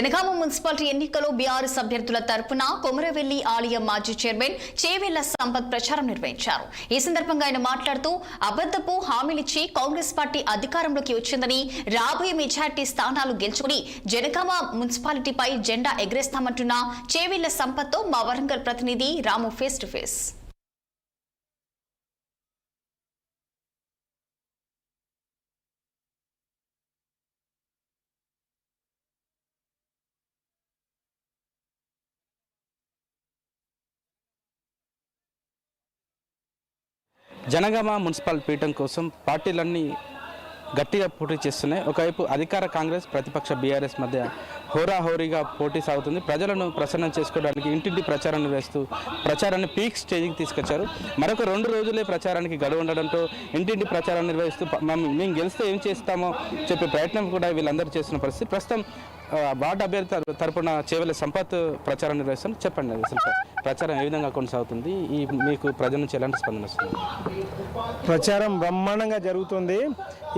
Janagama municipality ఎన్నికలో BRS అభ్యర్థుల తరపున కొమరవెల్లి ఆలయ మాజీ చైర్మన్ చేవెళ్ల సంపత్ ప్రచారం నిర్వహించారు. ఈ సందర్భంగా ఆయన మాట్లాడుతూ అబద్ధపు హామీలిచ్చి కాంగ్రెస్ పార్టీ అధికారంలోకి వచ్చిందని, రాబోయే మెజార్టీ స్థానాలు గెలుచుకుని జనగామ మున్సిపాలిటీపై జెండా ఎగరేస్తామంటున్న చేవెళ్ల సంపత్తో మా వరంగల్ ప్రతినిధి Ramu face to face. Jangaon municipal పీఠం కోసం పార్టీలన్నీ గట్టిగా పోటీ చేస్తున్నాయి. ఒకవైపు అధికార కాంగ్రెస్, ప్రతిపక్ష బీఆర్ఎస్ మధ్య హోరాహోరీగా పోటీ సాగుతుంది. ప్రజలను ప్రసన్నం చేసుకోవడానికి ఇంటింటి ప్రచారం వేస్తూ ప్రచారాన్ని పీక్ స్టేజ్కి తీసుకొచ్చారు. మరొక 2 రోజులే ప్రచారానికి గడువు ఉండడంతో ఇంటింటి ప్రచారం నిర్వహిస్తూ మేము గెలిస్తే ఏం చేస్తామో చెప్పే ప్రయత్నం కూడా వీళ్ళందరూ చేస్తున్న పరిస్థితి. ప్రస్తుతం వార్డు అభ్యర్థి తరపున చేవెళ్ల సంపత్ ప్రచారం నిర్వహిస్తాను. చెప్పండి అసలు ప్రచారం ఏ విధంగా కొనసాగుతుంది, మీకు ప్రజల నుంచి ఎలాంటి స్పందన వస్తుంది? ప్రచారం బ్రహ్మాండంగా జరుగుతుంది.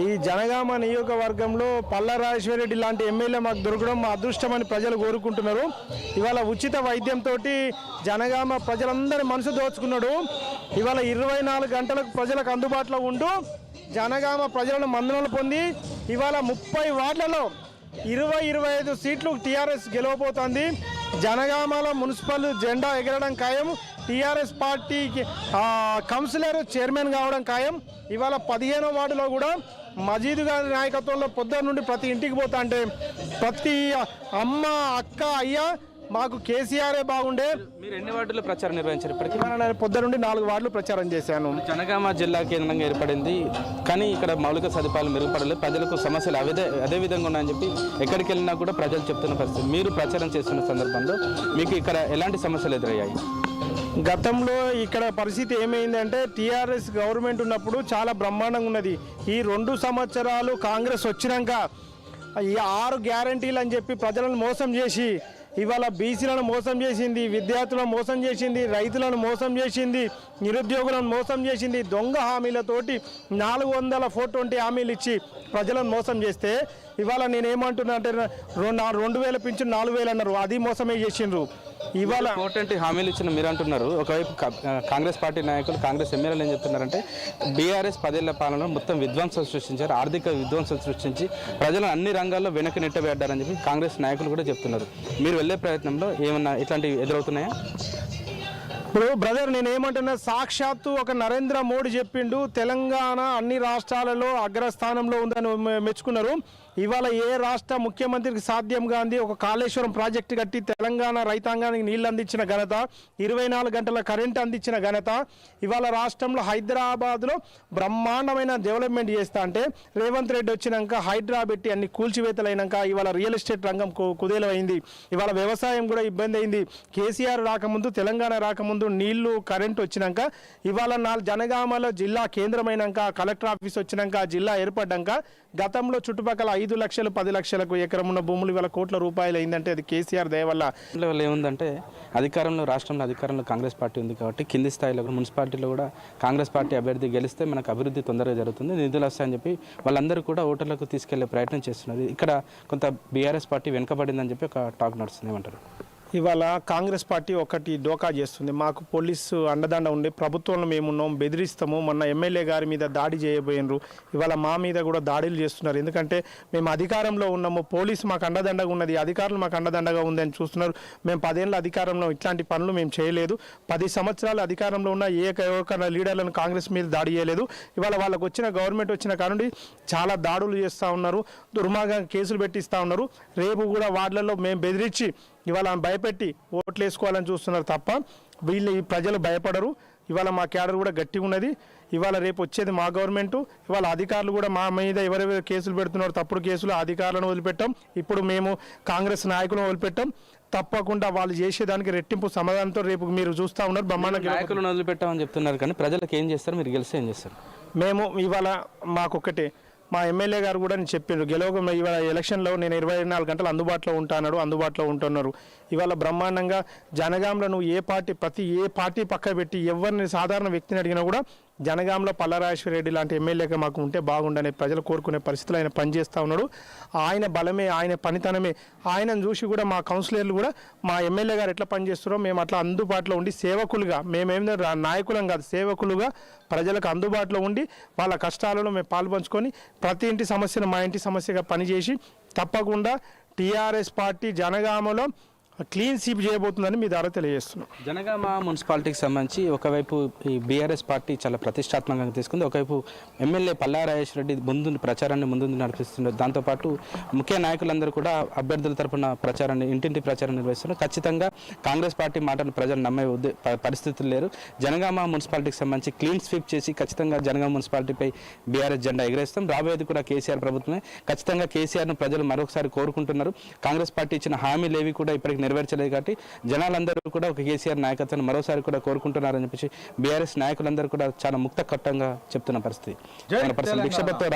ఈ జనగామ నియోజకవర్గంలో పల్లా రాజేశ్వరరెడ్డి లాంటి ఎమ్మెల్యే మాకు దొరకడం మా అదృష్టమని ప్రజలు కోరుకుంటున్నారు. ఇవాళ ఉచిత వైద్యంతో జనగామ ప్రజలందరి మనసు దోచుకున్నాడు. ఇవాళ 24 గంటలకు ప్రజలకు అందుబాటులో ఉంటూ జనగామ ప్రజలను మన్ననలు పొంది ఇవాళ 30 వార్డులలో 20-25 సీట్లు టీఆర్ఎస్ గెలవబోతోంది. జనగామలో మున్సిపల్ జెండా ఎగరడం ఖాయం. టీఆర్ఎస్ పార్టీకి కౌన్సిలర్ చైర్మన్ కావడం ఖాయం. ఇవాళ 15వ వార్డులో కూడా మజీద్ గారి నాయకత్వంలో పొద్దున్న నుండి ప్రతి ఇంటికి పోతా అంటే ప్రతి అమ్మ, అక్క, అయ్యా మాకు కేసీఆరే బాగుండే. మీరు ఎన్ని వార్డులు ప్రచారం నిర్వహించారు ఇప్పటికీ? పొద్దు నుండి 4 వార్డులు ప్రచారం చేశాను. జనగామ జిల్లా కేంద్రంగా ఏర్పడింది, కానీ ఇక్కడ మౌలిక సదుపాయాలు మెరుగుపడలేదు, ప్రజలకు సమస్యలు అదే విధంగా ఉన్నాయని చెప్పి ఎక్కడికి వెళ్ళినా కూడా ప్రజలు చెప్తున్న పరిస్థితి. మీరు ప్రచారం చేస్తున్న సందర్భంలో మీకు ఇక్కడ ఎలాంటి సమస్యలు ఎదురయ్యాయి? గతంలో ఇక్కడ పరిస్థితి ఏమైందంటే టీఆర్ఎస్ గవర్నమెంట్ ఉన్నప్పుడు చాలా బ్రహ్మాండంగా ఉన్నది. ఈ 2 సంవత్సరాలు కాంగ్రెస్ వచ్చినాక ఈ 6 గ్యారంటీలు అని చెప్పి ప్రజలను మోసం చేసి ఇవాళ బీసీలను మోసం చేసింది, విద్యార్థులను మోసం చేసింది, రైతులను మోసం చేసింది, నిరుద్యోగులను మోసం చేసింది. దొంగ హామీలతోటి 420 హామీలు ఇచ్చి ప్రజలను మోసం చేస్తే ఇవాళ నేనేమంటున్నా అంటే 2000 పింఛన్ 4000 అన్నారు, అది మోసమే చేసిండ్రు. ఇవాళ కోటంటి హామీలు ఇచ్చిన మీరు అంటున్నారు. ఒకవైపు కాంగ్రెస్ పార్టీ నాయకులు, కాంగ్రెస్ ఎమ్మెల్యేలు ఏం చెప్తున్నారంటే బీఆర్ఎస్ 10 ఏళ్ల పాలనలో మొత్తం విధ్వంసం సృష్టించారు, ఆర్థిక విధ్వంసం సృష్టించి ప్రజలను అన్ని రంగాల్లో వెనక్కి నెట్టబెట్టారని చెప్పి కాంగ్రెస్ నాయకులు కూడా చెప్తున్నారు. మీరు వెళ్ళే ప్రయత్నంలో ఏమన్నా ఇట్లాంటివి ఎదురవుతున్నాయా? ఇప్పుడు బ్రదర్ నేనేమంటున్నా, సాక్షాత్తు ఒక నరేంద్ర మోడీ చెప్పిండు తెలంగాణ అన్ని రాష్ట్రాలలో అగ్రస్థానంలో ఉందని మెచ్చుకున్నారు. ఇవాళ ఏ రాష్ట్ర ముఖ్యమంత్రికి సాధ్యం కాంది ఒక కాళేశ్వరం ప్రాజెక్టు కట్టి తెలంగాణ రైతాంగానికి నీళ్లు అందించిన ఘనత, 24 గంటల కరెంట్ అందించిన ఘనత. ఇవాళ రాష్ట్రంలో హైదరాబాద్లో బ్రహ్మాండమైన డెవలప్మెంట్ చేస్తా అంటే రేవంత్ రెడ్డి వచ్చినాక హైడ్రా పెట్టి అన్ని కూల్చివేతలైనాక ఇవాళ రియల్ ఎస్టేట్ రంగం కుదేలైంది. ఇవాళ వ్యవసాయం కూడా ఇబ్బంది అయింది. కేసీఆర్ రాకముందు, తెలంగాణ రాకముందు నీళ్లు కరెంట్ వచ్చినాక ఇవాళ జనగామలో జిల్లా కేంద్రమైనాక, కలెక్టర్ ఆఫీస్ వచ్చినాక, జిల్లా ఏర్పడ్డాక గతంలో చుట్టుపక్కల 5 లక్షలు 10 లక్షలకు ఎకరం ఉన్న భూములు ఇవాళ కోట్ల రూపాయలు అయిందంటే అది కేసీఆర్ దయ వల్ల. ఏముందంటే రాష్ట్రంలో అధికారంలో కాంగ్రెస్ పార్టీ ఉంది కాబట్టి కింది స్థాయిలో కూడా మున్సిపాలిటీలో కూడా కాంగ్రెస్ పార్టీ అభ్యర్థి గెలిస్తే మనకు అభివృద్ధి తొందరగా జరుగుతుంది, నిధులు వస్తాయని చెప్పి వాళ్ళందరూ కూడా ఓటర్లకు తీసుకెళ్లే ప్రయత్నం చేస్తున్నారు. ఇక్కడ కొంత బీఆర్ఎస్ పార్టీ వెనుకబడిందని చెప్పి ఒక టాక్ నడుస్తుంది. ఏమంటారు? ఇవాళ కాంగ్రెస్ పార్టీ ఒకటి డోకా చేస్తుంది. మాకు పోలీసు అండదండ ఉండి ప్రభుత్వంలో మేమున్నాం, బెదిరిస్తాము. మొన్న ఎమ్మెల్యే గారి మీద దాడి చేయబోయినరు, ఇవాళ మా మీద కూడా దాడులు చేస్తున్నారు. ఎందుకంటే మేము అధికారంలో ఉన్నాము, పోలీసు మాకు అండదండగా ఉన్నది, అధికారులు మాకు అండదండగా ఉందని చూస్తున్నారు. మేము 10 ఏళ్ళ అధికారంలో ఇట్లాంటి పనులు మేము చేయలేదు. 10 సంవత్సరాలు అధికారంలో ఉన్న ఒక లీడర్లను కాంగ్రెస్ మీద దాడి చేయలేదు. ఇవాళ వాళ్ళకు వచ్చిన గవర్నమెంట్ వచ్చిన కానుండి చాలా దాడులు చేస్తూ ఉన్నారు, దుర్మార్గంగా కేసులు పెట్టిస్తూ ఉన్నారు. రేపు కూడా వార్డులలో మేము బెదిరించి ఇవాళ భయపెట్టి ఓట్లు వేసుకోవాలని చూస్తున్నారు తప్ప ఈ ప్రజలు భయపడరు. ఇవాళ మా క్యాడర్ కూడా గట్టిగా ఉన్నది. ఇవాళ రేపు వచ్చేది మా గవర్నమెంటు. ఇవాళ అధికారులు కూడా మా మీద ఎవరెవరు కేసులు పెడుతున్నారు, తప్పుడు కేసులు, అధికారులను వదిలిపెట్టాం. ఇప్పుడు మేము కాంగ్రెస్ నాయకులను వదిలిపెట్టాం. తప్పకుండా వాళ్ళు చేసేదానికి రెట్టింపు సమాధానంతో రేపు మీరు చూస్తూ ఉన్నారు. బ్రహ్మాండ నాయకులను వదిలిపెట్టామని చెప్తున్నారు, కానీ ప్రజలకు ఏం చేస్తారు? మీరు గెలిస్తే ఏం చేస్తారు? మేము ఇవాళ మాకొక్కటే మా ఎమ్మెల్యే గారు కూడా నేను చెప్పారు, గెలవక ఇవాళ ఎలక్షన్లో నేను 24 గంటలు అందుబాటులో ఉంటున్నారు. ఇవాళ బ్రహ్మాండంగా జనగాంలో నువ్వు ఏ పార్టీ పక్క పెట్టి ఎవరిని సాధారణ వ్యక్తిని అడిగినా కూడా జనగాంలో పల్లారాజేశ్వర రెడ్డి లాంటి ఎమ్మెల్యేగా మాకు ఉంటే బాగుండనే ప్రజలు కోరుకునే పరిస్థితులు ఆయన పనిచేస్తూ ఉన్నాడు. ఆయన బలమే, ఆయన పనితనమే, ఆయనను చూసి కూడా మా కౌన్సిలర్లు కూడా మా ఎమ్మెల్యే గారు ఎట్లా పనిచేస్తారో మేము అట్లా అందుబాటులో ఉండి సేవకులుగా, మేమేమో నాయకులం కాదు, సేవకులుగా ప్రజలకు అందుబాటులో ఉండి వాళ్ళ కష్టాలలో మేము పాల్పంచుకొని ప్రతి ఇంటి సమస్యను మా ఇంటి సమస్యగా పనిచేసి తప్పకుండా టీఆర్ఎస్ పార్టీ జనగామలో క్లీన్ స్వీప్ చేయబోతుందని మీ ద్వారా తెలియజేస్తున్నాం. జనగామ మున్సిపాలిటీకి సంబంధించి ఒకవైపు ఈ బీఆర్ఎస్ పార్టీ చాలా ప్రతిష్టాత్మకంగా తీసుకుంది, ఒకవైపు ఎమ్మెల్యే పల్లారాజేశ్వర రెడ్డి ప్రచారాన్ని ముందు నడిపిస్తున్నారు. దాంతోపాటు ముఖ్య నాయకులందరూ కూడా అభ్యర్థుల తరపున ప్రచారాన్ని, ఇంటింటి ప్రచారం నిర్వహిస్తున్నారు. ఖచ్చితంగా కాంగ్రెస్ పార్టీ మాటలు ప్రజలు నమ్మే పరిస్థితులు లేరు. జనగామ మున్సిపాలిటీకి సంబంధించి క్లీన్ స్వీప్ చేసి ఖచ్చితంగా జనగామ మున్సిపాలిటీపై బీఆర్ఎస్ జెండా ఎగరేస్తాం. రాబోయేది కూడా కేసీఆర్ ప్రభుత్వమే. ఖచ్చితంగా కేసీఆర్ను ప్రజలు మరొకసారి కోరుకుంటున్నారు. కాంగ్రెస్ పార్టీ ఇచ్చిన హామీలు ఏవి కూడా ఇప్పటికి నెరవేర్చలేదు కాబట్టి జనాలందరూ కూడా ఒక కేసీఆర్ నాయకత్వాన్ని మరోసారి కూడా కోరుకుంటున్నారని చెప్పేసి బీఆర్ఎస్ నాయకులందరూ కూడా చాలా ముక్త కట్టంగా చెప్తున్న పరిస్థితి.